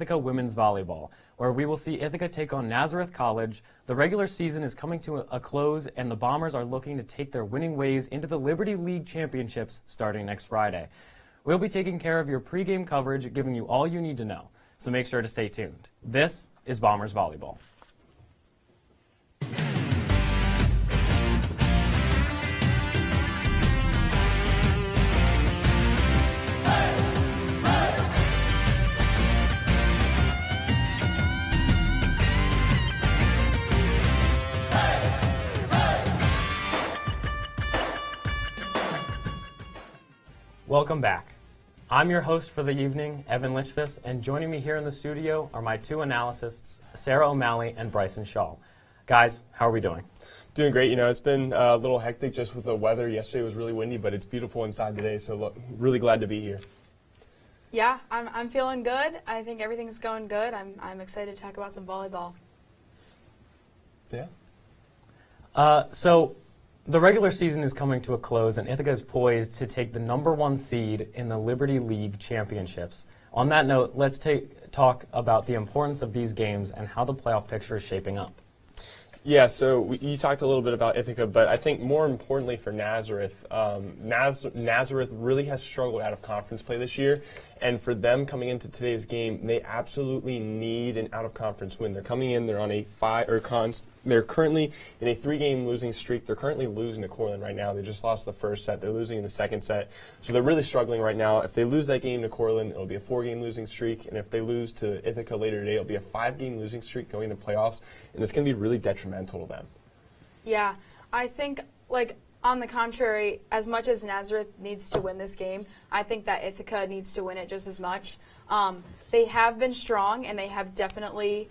Ithaca Women's Volleyball, where we will see Ithaca take on Nazareth College. The regular season is coming to a close, and the Bombers are looking to take their winning ways into the Liberty League Championships starting next Friday. We'll be taking care of your pregame coverage, giving you all you need to know, so make sure to stay tuned. This is Bombers Volleyball. Welcome back. I'm your host for the evening, Evan Litchfiss, and joining me here in the studio are my two analysts, Sarah O'Malley and Bryson Shaw. Guys, how are we doing? Doing great. You know, it's been a little hectic just with the weather. Yesterday was really windy, but it's beautiful inside today, so look, really glad to be here. Yeah, I'm feeling good. I think everything's going good. I'm excited to talk about some volleyball. Yeah. So the regular season is coming to a close, and Ithaca is poised to take the #1 seed in the Liberty League Championships. On that note, let's talk about the importance of these games and how the playoff picture is shaping up. Yeah, so you talked a little bit about Ithaca, but I think more importantly for Nazareth, Nazareth really has struggled out of conference play this year, and for them coming into today's game, they absolutely need an out-of-conference win. They're coming in, they're on a they're currently in a 3-game losing streak. They're currently losing to Cortland right now. They just lost the first set. They're losing in the second set, so they're really struggling right now. If they lose that game to Cortland, it'll be a 4-game losing streak, and if they lose to Ithaca later today, it'll be a 5-game losing streak going to playoffs, and it's going to be really detrimental to them. Yeah, I think, on the contrary, as much as Nazareth needs to win this game, I think that Ithaca needs to win it just as much. They have been strong, and they have definitely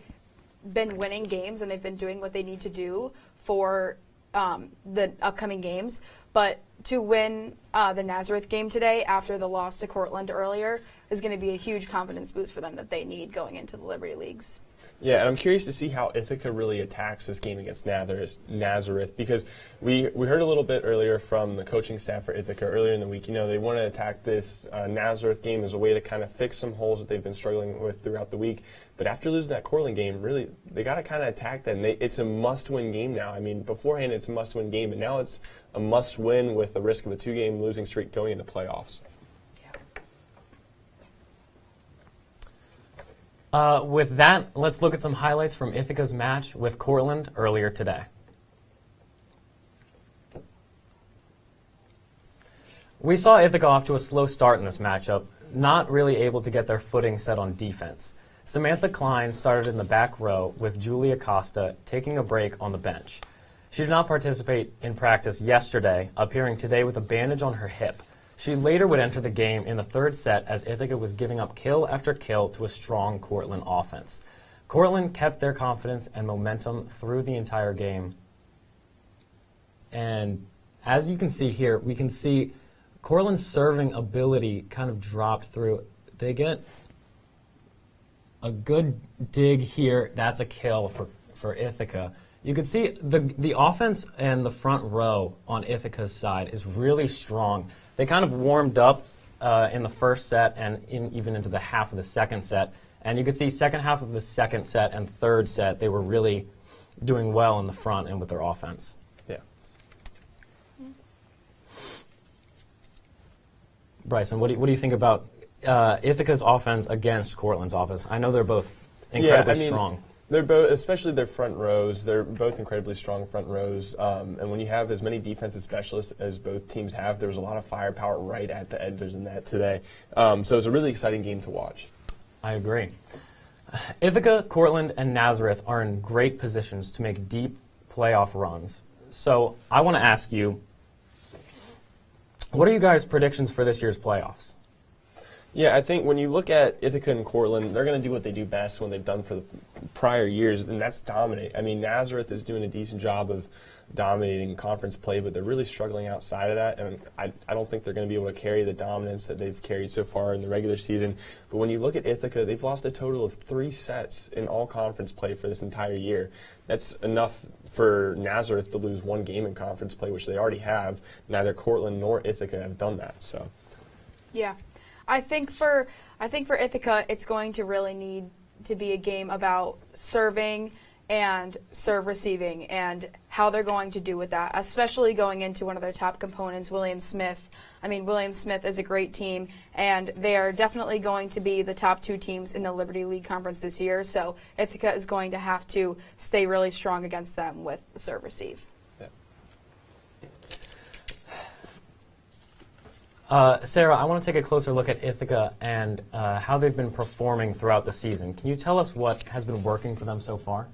been winning games, and they've been doing what they need to do for the upcoming games. But to win the Nazareth game today after the loss to Cortland earlier is going to be a huge confidence boost for them that they need going into the Liberty Leagues. Yeah, and I'm curious to see how Ithaca really attacks this game against Nazareth, because we heard a little bit earlier from the coaching staff for Ithaca earlier in the week. You know, they want to attack this Nazareth game as a way to kind of fix some holes that they've been struggling with throughout the week. But after losing that Cortland game, really, they got to kind of attack that. And it's a must-win game now. I mean, beforehand it's a must-win game, but now it's a must-win with the risk of a 2-game losing streak going into playoffs. With that, let's look at some highlights from Ithaca's match with Cortland earlier today. We saw Ithaca off to a slow start in this matchup, not really able to get their footing set on defense. Samantha Klein started in the back row with Julia Costa taking a break on the bench. She did not participate in practice yesterday, appearing today with a bandage on her hip. She later would enter the game in the third set as Ithaca was giving up kill after kill to a strong Cortland offense. Cortland kept their confidence and momentum through the entire game. And as you can see here, we can see Cortland's serving ability kind of dropped through. They get a good dig here. That's a kill for Ithaca. You can see the offense and the front row on Ithaca's side is really strong. They kind of warmed up in the first set and even into the half of the second set. And you could see second half of the second set and third set, they were really doing well in the front and with their offense. Yeah. Bryson, what do you think about Ithaca's offense against Cortland's offense? I know they're both incredibly strong. They're both, especially their front rows, they're both incredibly strong front rows. And when you have as many defensive specialists as both teams have, there's a lot of firepower right at the edges in that today. So it was a really exciting game to watch. I agree. Ithaca, Cortland, and Nazareth are in great positions to make deep playoff runs. So I want to ask you, what are you guys' predictions for this year's playoffs? Yeah, I think when you look at Ithaca and Cortland, they're going to do what they do best when they've done for the prior years, and that's dominate. I mean, Nazareth is doing a decent job of dominating conference play, but they're really struggling outside of that, and I don't think they're going to be able to carry the dominance that they've carried so far in the regular season. But when you look at Ithaca, they've lost a total of 3 sets in all conference play for this entire year. That's enough for Nazareth to lose 1 game in conference play, which they already have. Neither Cortland nor Ithaca have done that. So, yeah. I think for Ithaca, it's going to really need to be a game about serving and serve receiving and how they're going to do with that, especially going into one of their top components, William Smith. I mean, William Smith is a great team, and they are definitely going to be the top 2 teams in the Liberty League Conference this year, so Ithaca is going to have to stay really strong against them with the serve receive. Sarah, I want to take a closer look at Ithaca and how they've been performing throughout the season. Can you tell us what has been working for them so far?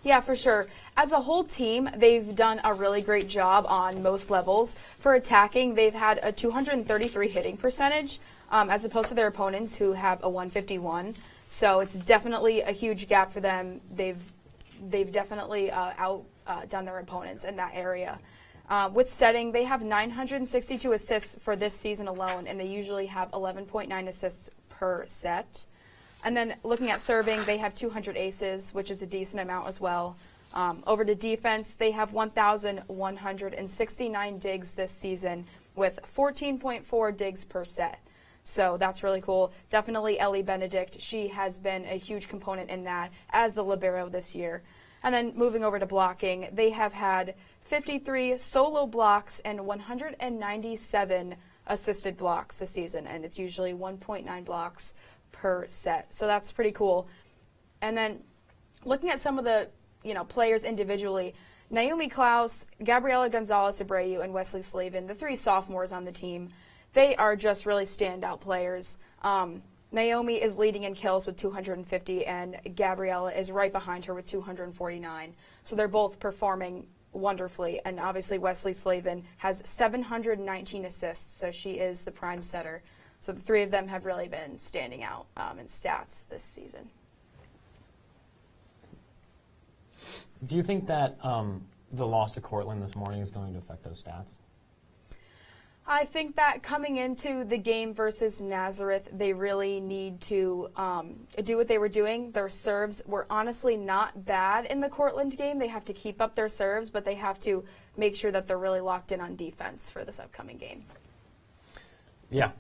Yeah, for sure. As a whole team, they've done a really great job on most levels. For attacking, they've had a 233 hitting percentage, as opposed to their opponents who have a 151. So it's definitely a huge gap for them. They've definitely outdone their opponents in that area. With setting, they have 962 assists for this season alone, and they usually have 11.9 assists per set. And then looking at serving, they have 200 aces, which is a decent amount as well. Over to defense, they have 1,169 digs this season with 14.4 digs per set. So that's really cool. Definitely Ellie Benedict. She has been a huge component in that as the libero this year. And then moving over to blocking, they have had 53 solo blocks and 197 assisted blocks this season, and it's usually 1.9 blocks per set. So that's pretty cool. And then looking at some of the players individually, Naomi Klaus, Gabriela Gonzalez-Abreu, and Wesley Slavin, the 3 sophomores on the team, they are just really standout players. Naomi is leading in kills with 250, and Gabriela is right behind her with 249. So they're both performing wonderfully. And obviously Wesley Slavin has 719 assists, so she is the prime setter. So the 3 of them have really been standing out in stats this season. Do you think that the loss to Cortland this morning is going to affect those stats? I think that coming into the game versus Nazareth, they really need to do what they were doing. Their serves were honestly not bad in the Cortland game. They have to keep up their serves, but they have to make sure that they're really locked in on defense for this upcoming game. Yeah.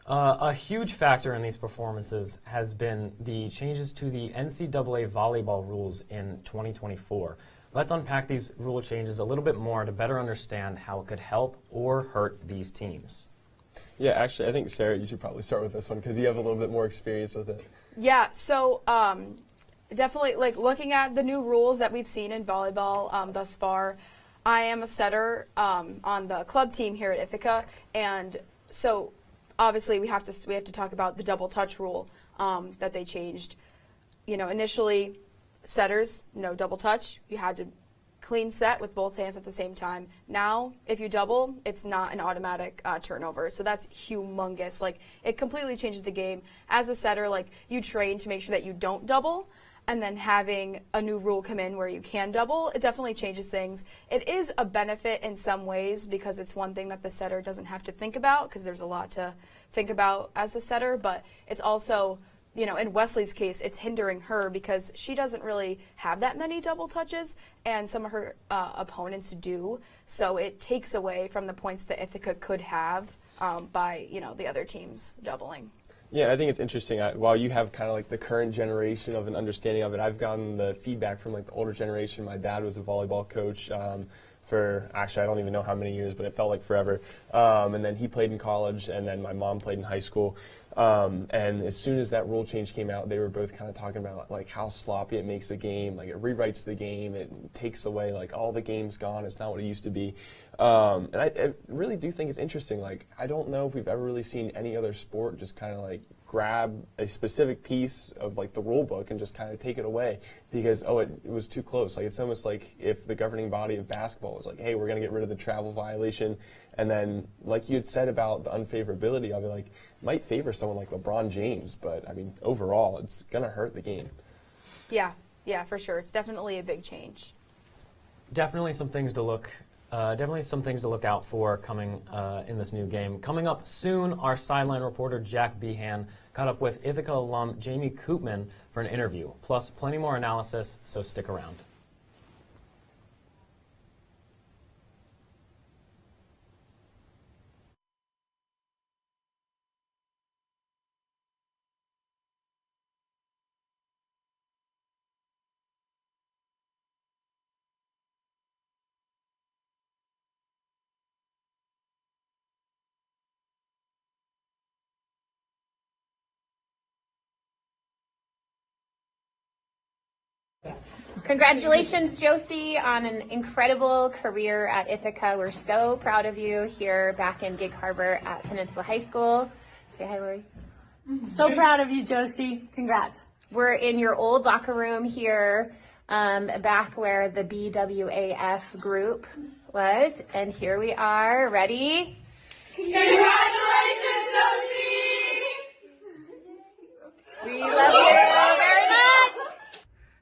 A huge factor in these performances has been the changes to the NCAA volleyball rules in 2024. Let's unpack these rule changes a little bit more to better understand how it could help or hurt these teams. Yeah, actually, I think, Sarah, you should probably start with this one because you have a little bit more experience with it. Yeah, so definitely looking at the new rules that we've seen in volleyball thus far. I am a setter on the club team here at Ithaca, and so obviously we have to talk about the double touch rule that they changed. Initially, setters, no double touch. You had to clean set with both hands at the same time. Now, if you double, it's not an automatic turnover. So that's humongous. It completely changes the game. As a setter, you train to make sure that you don't double, and then having a new rule come in where you can double, it definitely changes things. It is a benefit in some ways because it's one thing that the setter doesn't have to think about because there's a lot to think about as a setter, but it's also, in Wesley's case, it's hindering her because she doesn't really have that many double touches, and some of her opponents do. So it takes away from the points that Ithaca could have by, the other teams doubling. Yeah, I think it's interesting. While you have kind of the current generation of an understanding of it, I've gotten the feedback from the older generation. My dad was a volleyball coach for, actually, I don't even know how many years, but it felt like forever. And then he played in college, and then my mom played in high school. And as soon as that rule change came out, they were both kind of talking about how sloppy it makes the game. It rewrites the game. It takes away all the game's gone. It's not what it used to be. And I really do think it's interesting. I don't know if we've ever really seen any other sport just kind of grab a specific piece of the rule book and just kind of take it away because it was too close. It's almost like if the governing body of basketball was hey, we're going to get rid of the travel violation, and then you had said about the unfavorability of it, might favor someone like LeBron James, but I mean overall it's going to hurt the game. Yeah, for sure. It's definitely a big change. Definitely some things to look out for coming in this new game. Coming up soon, our sideline reporter Jack Behan caught up with Ithaca alum Jamie Koopman for an interview, plus plenty more analysis, so stick around. Congratulations, Josie, on an incredible career at Ithaca. We're so proud of you here back in Gig Harbor at Peninsula High School. Say hi, Lori. So proud of you, Josie. Congrats. We're in your old locker room here, back where the BWAF group was. And here we are. Ready? Congratulations, Josie! We love you very much.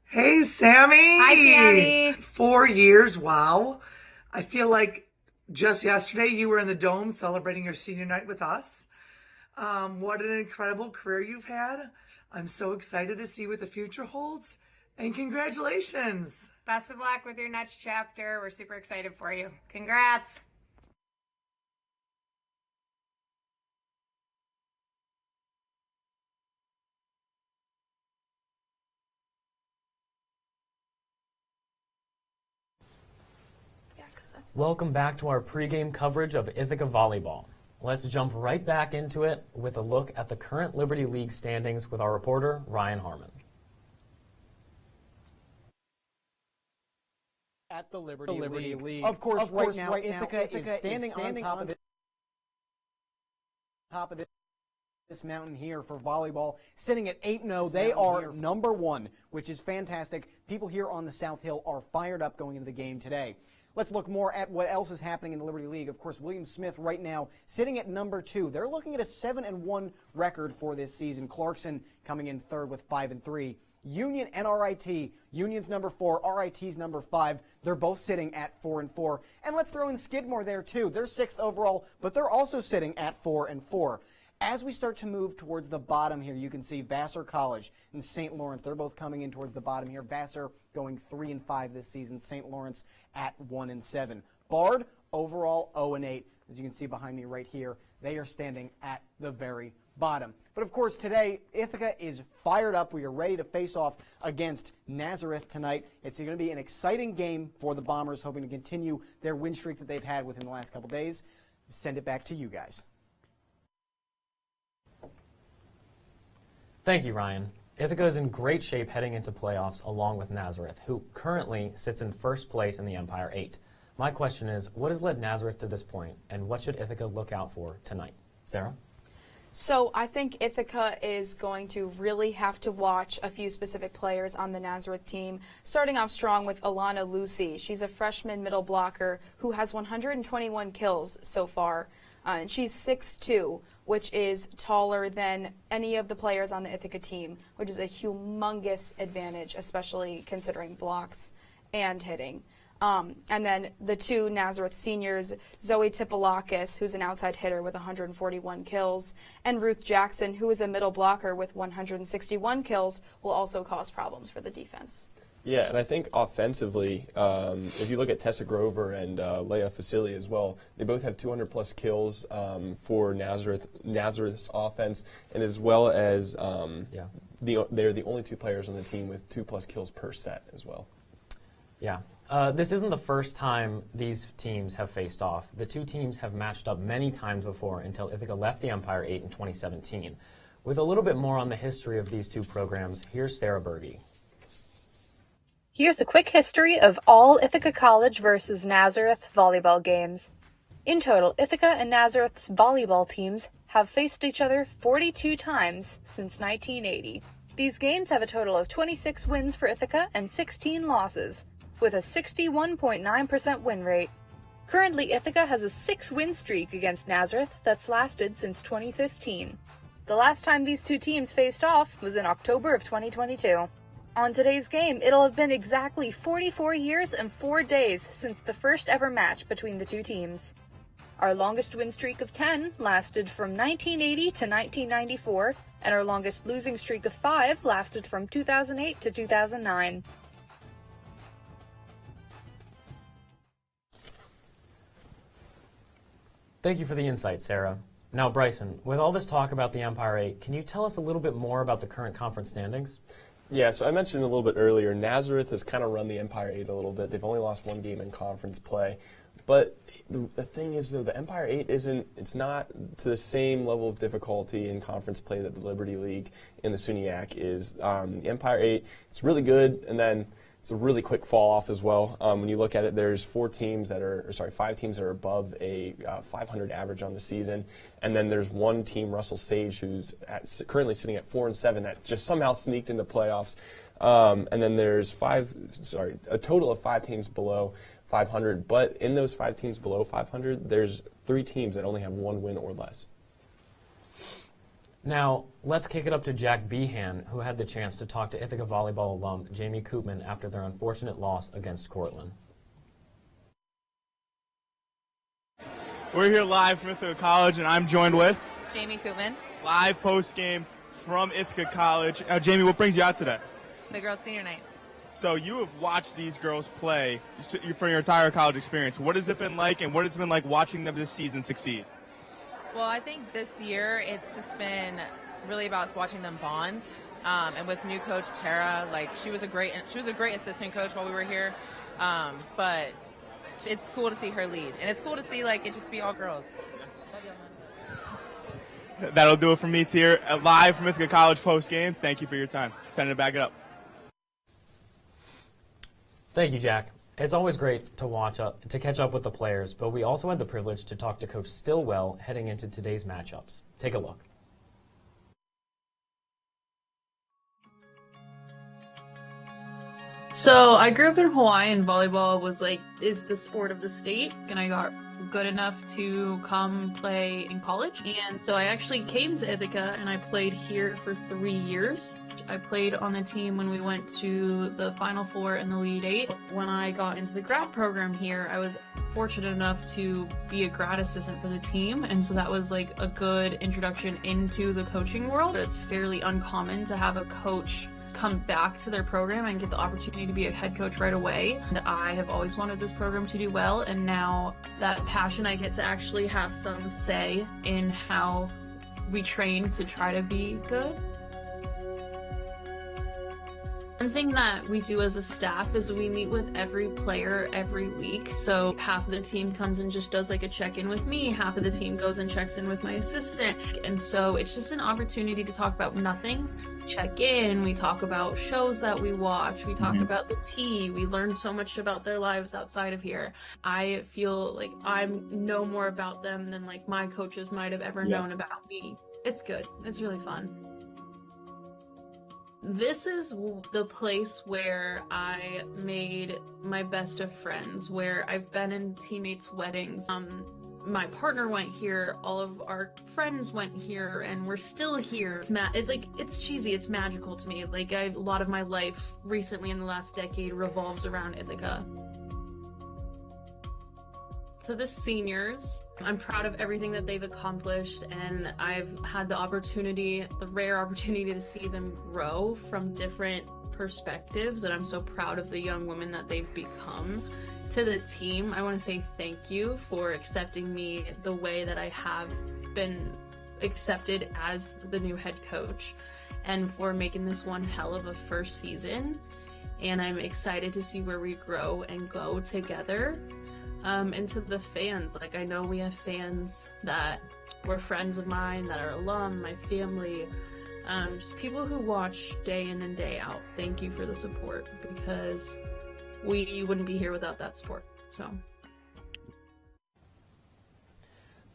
Hey, Sammy. Hi, Sammy. 4 years. Wow. I feel like just yesterday you were in the Dome celebrating your senior night with us. What an incredible career you've had. I'm so excited to see what the future holds. And congratulations. Best of luck with your next chapter. We're super excited for you. Congrats. Welcome back to our pregame coverage of Ithaca Volleyball. Let's jump right back into it with a look at the current Liberty League standings with our reporter, Ryan Harmon. At the Liberty League. Of course, right now, Ithaca is standing on top of this mountain here for volleyball, sitting at 8-0. They are number one, which is fantastic. People here on the South Hill are fired up going into the game today. Let's look more at what else is happening in the Liberty League. Of course, William Smith right now sitting at number 2. They're looking at a 7-1 record for this season. Clarkson coming in third with 5-3. Union and RIT. Union's number 4, RIT's number 5. They're both sitting at 4-4. And let's throw in Skidmore there too. They're 6th overall, but they're also sitting at 4-4. As we start to move towards the bottom here, you can see Vassar College and St. Lawrence. They're both coming in towards the bottom here. Vassar going 3-5 this season. St. Lawrence at 1-7. Bard overall 0-8. As you can see behind me right here, they are standing at the very bottom. But of course today, Ithaca is fired up. We are ready to face off against Nazareth tonight. It's going to be an exciting game for the Bombers, hoping to continue their win streak that they've had within the last couple days. Send it back to you guys. Thank you, Ryan. Ithaca is in great shape heading into playoffs along with Nazareth, who currently sits in first place in the Empire 8. My question is, what has led Nazareth to this point, and what should Ithaca look out for tonight? Sarah? So I think Ithaca is going to really have to watch a few specific players on the Nazareth team, starting off strong with Alana Lucy. She's a freshman middle blocker who has 121 kills so far, and she's 6'2", which is taller than any of the players on the Ithaca team, which is a humongous advantage, especially considering blocks and hitting. And then the two Nazareth seniors, Zoe Tipolakis, who's an outside hitter with 141 kills, and Ruth Jackson, who is a middle blocker with 161 kills, will also cause problems for the defense. Yeah, and I think offensively, if you look at Tessa Grover and Leia Facili as well, they both have 200-plus kills for Nazareth's offense, and as well as they're the only two players on the team with 2+ kills per set as well. Yeah. This isn't the first time these teams have faced off. The two teams have matched up many times before until Ithaca left the Empire 8 in 2017. With a little bit more on the history of these two programs, here's Sarah Berge. Here's a quick history of all Ithaca College versus Nazareth volleyball games. In total, Ithaca and Nazareth's volleyball teams have faced each other 42 times since 1980. These games have a total of 26 wins for Ithaca and 16 losses, with a 61.9% win rate. Currently, Ithaca has a 6-win streak against Nazareth that's lasted since 2015. The last time these two teams faced off was in October of 2022. On today's game, it'll have been exactly 44 years and 4 days since the first ever match between the two teams. Our longest win streak of 10 lasted from 1980 to 1994, and our longest losing streak of 5 lasted from 2008 to 2009. Thank you for the insight, Sarah. Now, Bryson, with all this talk about the Empire 8, can you tell us a little bit more about the current conference standings? Yeah, so I mentioned a little bit earlier, Nazareth has kind of run the Empire 8 a little bit. They've only lost one game in conference play. But the thing is, though, the Empire 8 it's not to the same level of difficulty in conference play that the Liberty League and the SUNYAC is. The Empire 8, it's really good, and then it's a really quick fall off as well. When you look at it, there's 5 teams that are above a 500 average on the season, and then there's one team, Russell Sage, who's currently sitting at 4-7, that just somehow sneaked into playoffs. And then there's a total of 5 teams below 500. But in those 5 teams below 500, there's 3 teams that only have 1 win or less. Now, let's kick it up to Jack Behan, who had the chance to talk to Ithaca volleyball alum Jamie Koopman after their unfortunate loss against Cortland. We're here live from Ithaca College, and I'm joined with Jamie Koopman, live post-game from Ithaca College. Jamie, what brings you out today? the girls' senior night. So you have watched these girls play for your entire college experience. What has it been like, and what has it been like watching them this season succeed? Well, I think this year it's just been really about watching them bond. And with new coach Tara, like she was a great assistant coach while we were here. But it's cool to see her lead, and it's cool to see like it just be all girls. That'll do it for me here live from Ithaca College post game. Thank you for your time. Sending it back up. Thank you, Jack. It's always great to catch up with the players, but we also had the privilege to talk to Coach Stillwell heading into today's matchups. Take a look. So I grew up in Hawaii, and volleyball is the sport of the state, and I got good enough to come play in college. And so I actually came to Ithaca, and I played here for 3 years. I played on the team when we went to the Final Four and the Elite Eight. When I got into the grad program here, I was fortunate enough to be a grad assistant for the team, and so that was like a good introduction into the coaching world. It's fairly uncommon to have a coach come back to their program and get the opportunity to be a head coach right away. And I have always wanted this program to do well, and now that passion, I get to actually have some say in how we train to try to be good. One thing that we do as a staff is we meet with every player every week. So half of the team comes and just does like a check-in with me, half of the team goes and checks in with my assistant. And so it's just an opportunity to talk about nothing, check in, we talk about shows that we watch, we talk about the tea, we learn so much about their lives outside of here. I feel like I know more about them than like my coaches might have ever known about me. It's good. It's really fun. This is the place where I made my best of friends, where I've been in teammates' weddings. My partner went here, all of our friends went here, and we're still here. It's cheesy, it's magical to me. Like a lot of my life recently in the last decade revolves around Ithaca. To the seniors, I'm proud of everything that they've accomplished, and I've had the rare opportunity to see them grow from different perspectives, and I'm so proud of the young women that they've become. To the team, I want to say thank you for accepting me the way that I have been accepted as the new head coach, and for making this one hell of a first season. And I'm excited to see where we grow and go together. And to the fans, like I know we have fans that were friends of mine, that are alum, my family, just people who watch day in and day out. Thank you for the support, because we wouldn't be here without that support. So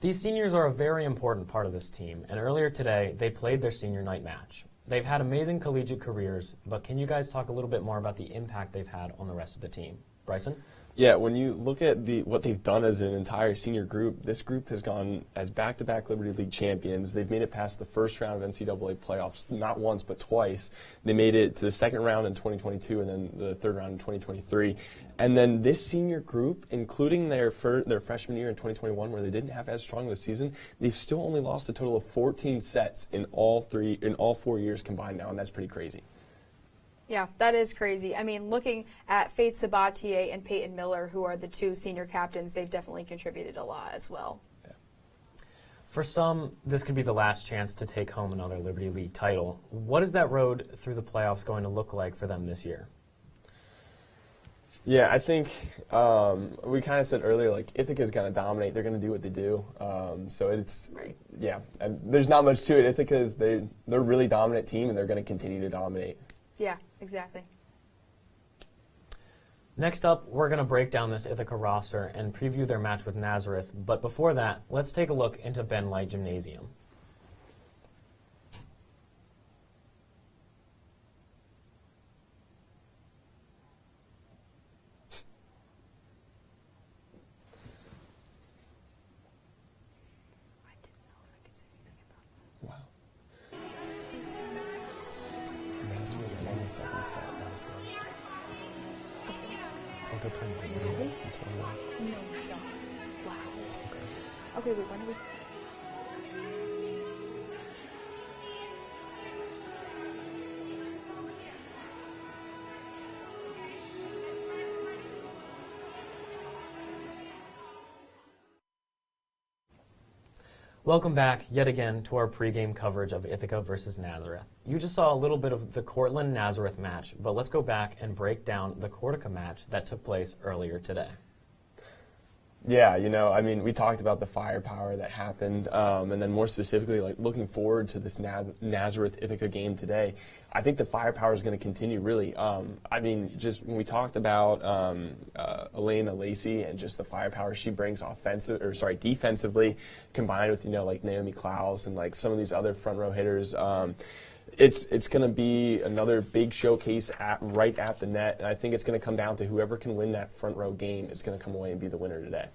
these seniors are a very important part of this team, and earlier today they played their senior night match. They've had amazing collegiate careers, but can you guys talk a little bit more about the impact they've had on the rest of the team? Bryson? Yeah, when you look at what they've done as an entire senior group, this group has gone as back-to-back Liberty League champions. They've made it past the first round of NCAA playoffs, not once but twice. They made it to the second round in 2022 and then the third round in 2023. And then this senior group, including their freshman year in 2021 where they didn't have as strong of a season, they've still only lost a total of 14 sets in all 4 years combined now, and that's pretty crazy. Yeah, that is crazy. I mean, looking at Faith Sabatier and Peyton Miller, who are the 2 senior captains, they've definitely contributed a lot as well. Yeah. For some, this could be the last chance to take home another Liberty League title. What is that road through the playoffs going to look like for them this year? Yeah, I think we kind of said earlier, like Ithaca's going to dominate. They're going to do what they do. So it's yeah, and there's not much to it. Ithaca's they're a really dominant team, and they're going to continue to dominate. Yeah, exactly. Next up, we're going to break down this Ithaca roster and preview their match with Nazareth. But before that, let's take a look into Ben Light Gymnasium. Wow. Nazareth won the second set. That was good. Oh, they're playing right now. It's 1-1. No shot. Wow. Okay, wait, when are we? Welcome back yet again to our pregame coverage of Ithaca versus Nazareth. You just saw a little bit of the Cortland-Nazareth match, but let's go back and break down the Cortica match that took place earlier today. Yeah, I mean, we talked about the firepower that happened, and then more specifically, like looking forward to this Nazareth-Ithaca game today. I think the firepower is going to continue, really. I mean, just when we talked about Elena Lacey and just the firepower she brings defensively, combined with, like Naomi Klaus and like some of these other front row hitters, it's going to be another big showcase right at the net, and I think it's going to come down to whoever can win that front row game is going to come away and be the winner today.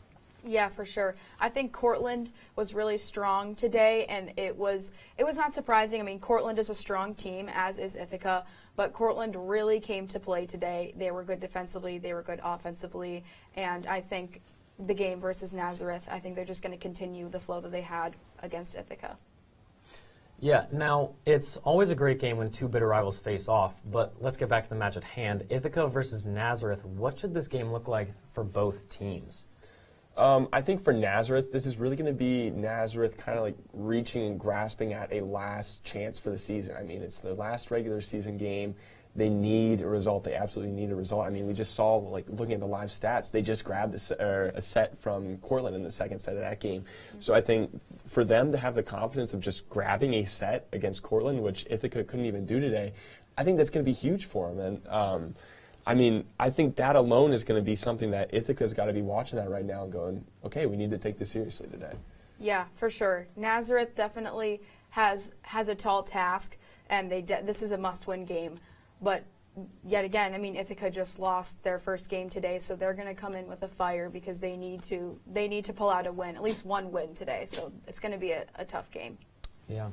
Yeah, for sure. I think Cortland was really strong today, and it was not surprising. I mean, Cortland is a strong team, as is Ithaca, but Cortland really came to play today. They were good defensively, they were good offensively, and I think the game versus Nazareth, I think they're just going to continue the flow that they had against Ithaca. Yeah, now, it's always a great game when two bitter rivals face off, but let's get back to the match at hand. Ithaca versus Nazareth, what should this game look like for both teams? I think for Nazareth, this is really going to be Nazareth kind of like reaching and grasping at a last chance for the season. I mean, it's the last regular season game. They need a result. They absolutely need a result. I mean, we just saw, like, looking at the live stats, they just grabbed a set from Cortland in the second set of that game. So I think for them to have the confidence of just grabbing a set against Cortland, which Ithaca couldn't even do today, I think that's going to be huge for them. And I mean, I think that alone is going to be something that Ithaca's got to be watching that right now and going, okay, we need to take this seriously today. Yeah, for sure. Nazareth definitely has a tall task, and this is a must-win game. But yet again, I mean, Ithaca just lost their first game today, so they're going to come in with a fire because they need to pull out a win, at least one win today. So it's going to be a tough game. Yeah.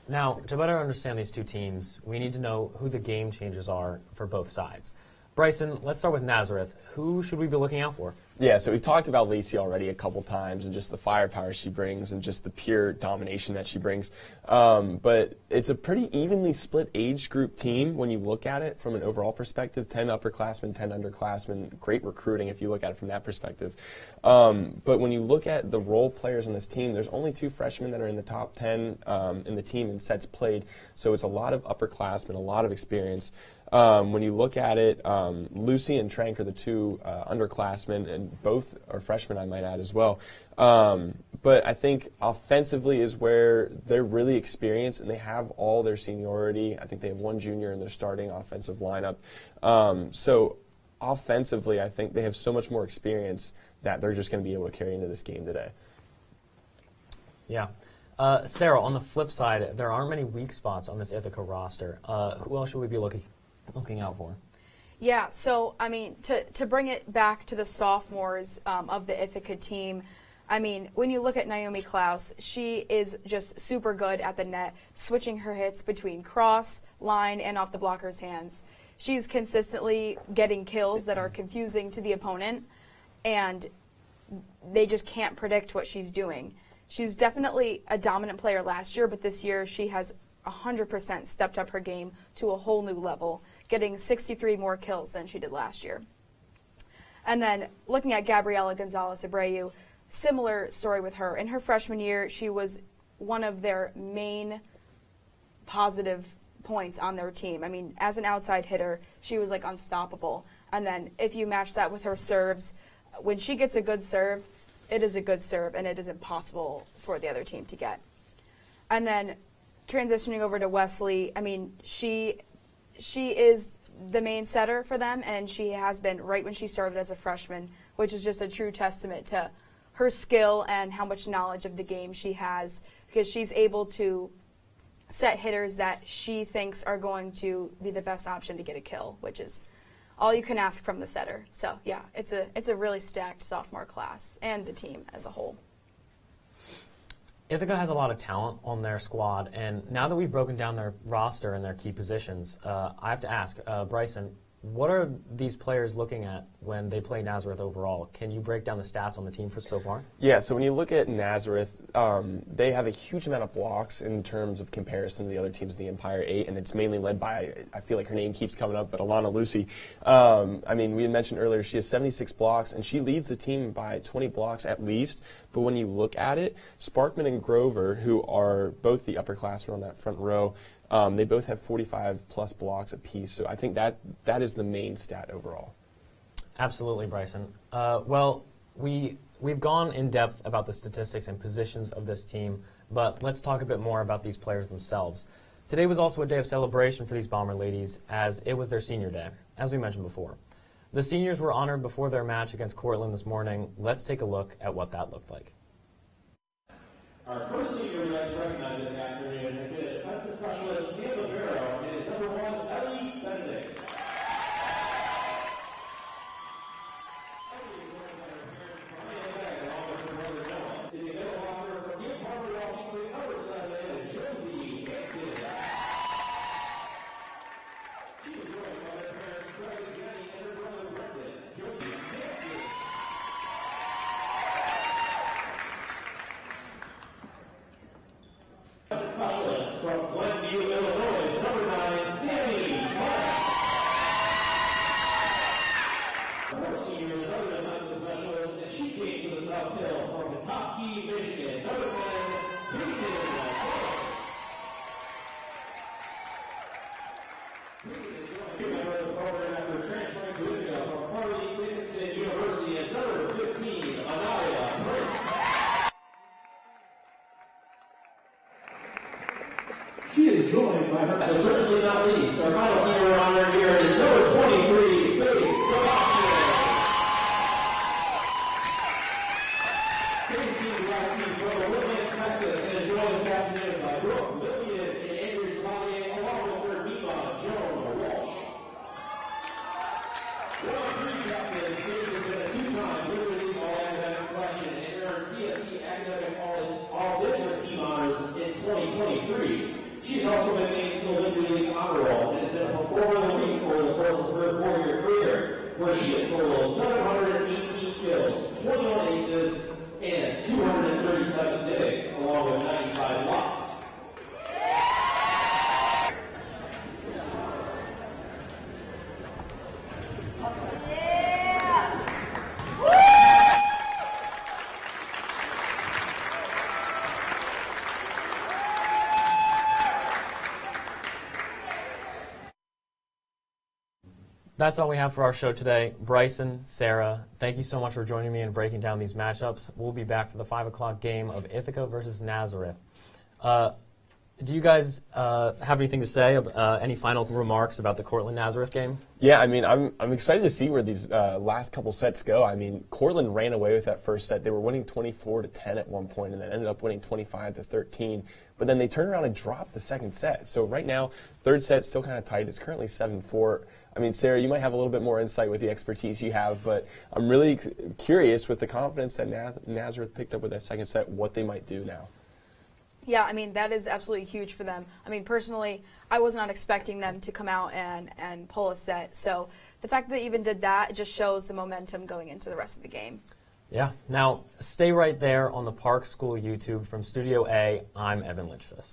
Now, to better understand these two teams, we need to know who the game changers are for both sides. Bryson, let's start with Nazareth. Who should we be looking out for? Yeah, so we've talked about Lacey already a couple times and just the firepower she brings and just the pure domination that she brings. But it's a pretty evenly split age group team when you look at it from an overall perspective. 10 upperclassmen, 10 underclassmen, great recruiting if you look at it from that perspective. But when you look at the role players on this team, there's only 2 freshmen that are in the top 10 in the team in sets played. So it's a lot of upperclassmen, a lot of experience. When you look at it, Lucy and Trank are the 2 underclassmen, and both are freshmen, I might add, as well. But I think offensively is where they're really experienced, and they have all their seniority. I think they have 1 junior in their starting offensive lineup. So offensively, I think they have so much more experience that they're just going to be able to carry into this game today. Yeah. Sarah, on the flip side, there aren't many weak spots on this Ithaca roster. Who else should we be looking out for? Yeah, so, I mean, to bring it back to the sophomores of the Ithaca team, I mean, when you look at Naomi Klaus, she is just super good at the net, switching her hits between cross, line, and off the blocker's hands. She's consistently getting kills that are confusing to the opponent, and they just can't predict what she's doing. She's definitely a dominant player last year, but this year she has 100% stepped up her game to a whole new level, getting 63 more kills than she did last year. And then looking at Gabriela Gonzalez-Abreu, similar story with her. In her freshman year, she was one of their main positive points on their team. I mean, as an outside hitter, she was like unstoppable. And then if you match that with her serves, when she gets a good serve, it is a good serve, and it is impossible for the other team to get. And then transitioning over to Wesley, I mean, she is the main setter for them, and she has been right when she started as a freshman, which is just a true testament to her skill and how much knowledge of the game she has, because she's able to set hitters that she thinks are going to be the best option to get a kill, which is all you can ask from the setter. So yeah, it's a really stacked sophomore class and the team as a whole. Ithaca has a lot of talent on their squad, and now that we've broken down their roster and their key positions, I have to ask, Bryson, what are these players looking at when they play Nazareth overall? Can you break down the stats on the team so far? Yeah, so when you look at Nazareth, they have a huge amount of blocks in terms of comparison to the other teams in the Empire 8, and it's mainly led by, I feel like her name keeps coming up, but Alana Lucy. I mean, we had mentioned earlier she has 76 blocks, and she leads the team by 20 blocks at least. But when you look at it, Sparkman and Grover, who are both the upperclassmen on that front row, they both have 45-plus blocks apiece, so I think that is the main stat overall. Absolutely, Bryson. Well, we've gone in depth about the statistics and positions of this team, but let's talk a bit more about these players themselves. Today was also a day of celebration for these Bomber ladies, as it was their senior day, as we mentioned before. The seniors were honored before their match against Cortland this morning. Let's take a look at what that looked like. Our first senior that's recognized this afternoon has been defensive specialist Neil Rivero and is number 1, Ellie Benedict. From Glenview, Illinois, number 9, Sammy Mark. Our senior is another defensive specialist, and she came to the South Hill from Petoskey, Michigan, number 10, Peyton Peyton is a member of the program after transferring to Ithaca from Harley-Davidson University as number 15, Anaya Prince. She is joined by her, but certainly not least, our final senior honor here is number 23, Faith Sebastian. Faith came last season from Woodland, Texas, and is joined this afternoon by Brooke Lillian and Andrew Savalier, along with their diva, Joan Walsh. 1-3 captain, Faith has been a two-time Liberty League All-Academic selection and earned CSE Academic All-District Team Honors in 2023. She's also been named to the Liberty League Honor Roll and has been a Performer of the Week over the course of her 4-year career, where she has totaled 718 kills, 21 aces, and 237 digs, along with 95 blocks. That's all we have for our show today. Bryson, Sarah, thank you so much for joining me and breaking down these matchups. We'll be back for the 5 o'clock game of Ithaca versus Nazareth. Do you guys have anything to say? Any final remarks about the Cortland-Nazareth game? Yeah, I mean, I'm excited to see where these last couple sets go. I mean, Cortland ran away with that first set. They were winning 24-10 at one point, and then ended up winning 25-13. But then they turned around and dropped the second set. So right now, third set still kind of tight. It's currently 7-4. I mean, Sarah, you might have a little bit more insight with the expertise you have, but I'm really curious with the confidence that Nazareth picked up with that second set, what they might do now. Yeah, I mean, that is absolutely huge for them. I mean, personally, I was not expecting them to come out and pull a set. So the fact that they even did that just shows the momentum going into the rest of the game. Yeah. Now, stay right there on the Park School YouTube. From Studio A, I'm Evan Litchfield.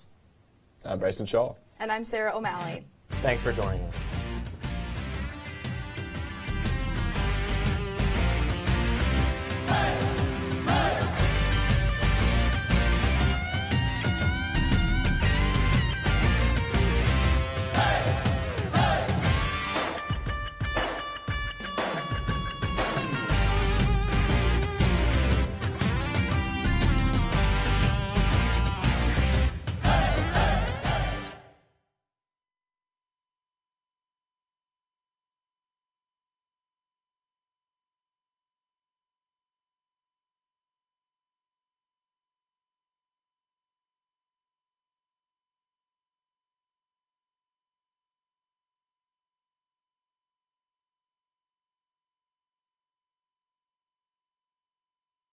I'm Bryson Shaw. And I'm Sarah O'Malley. Thanks for joining us.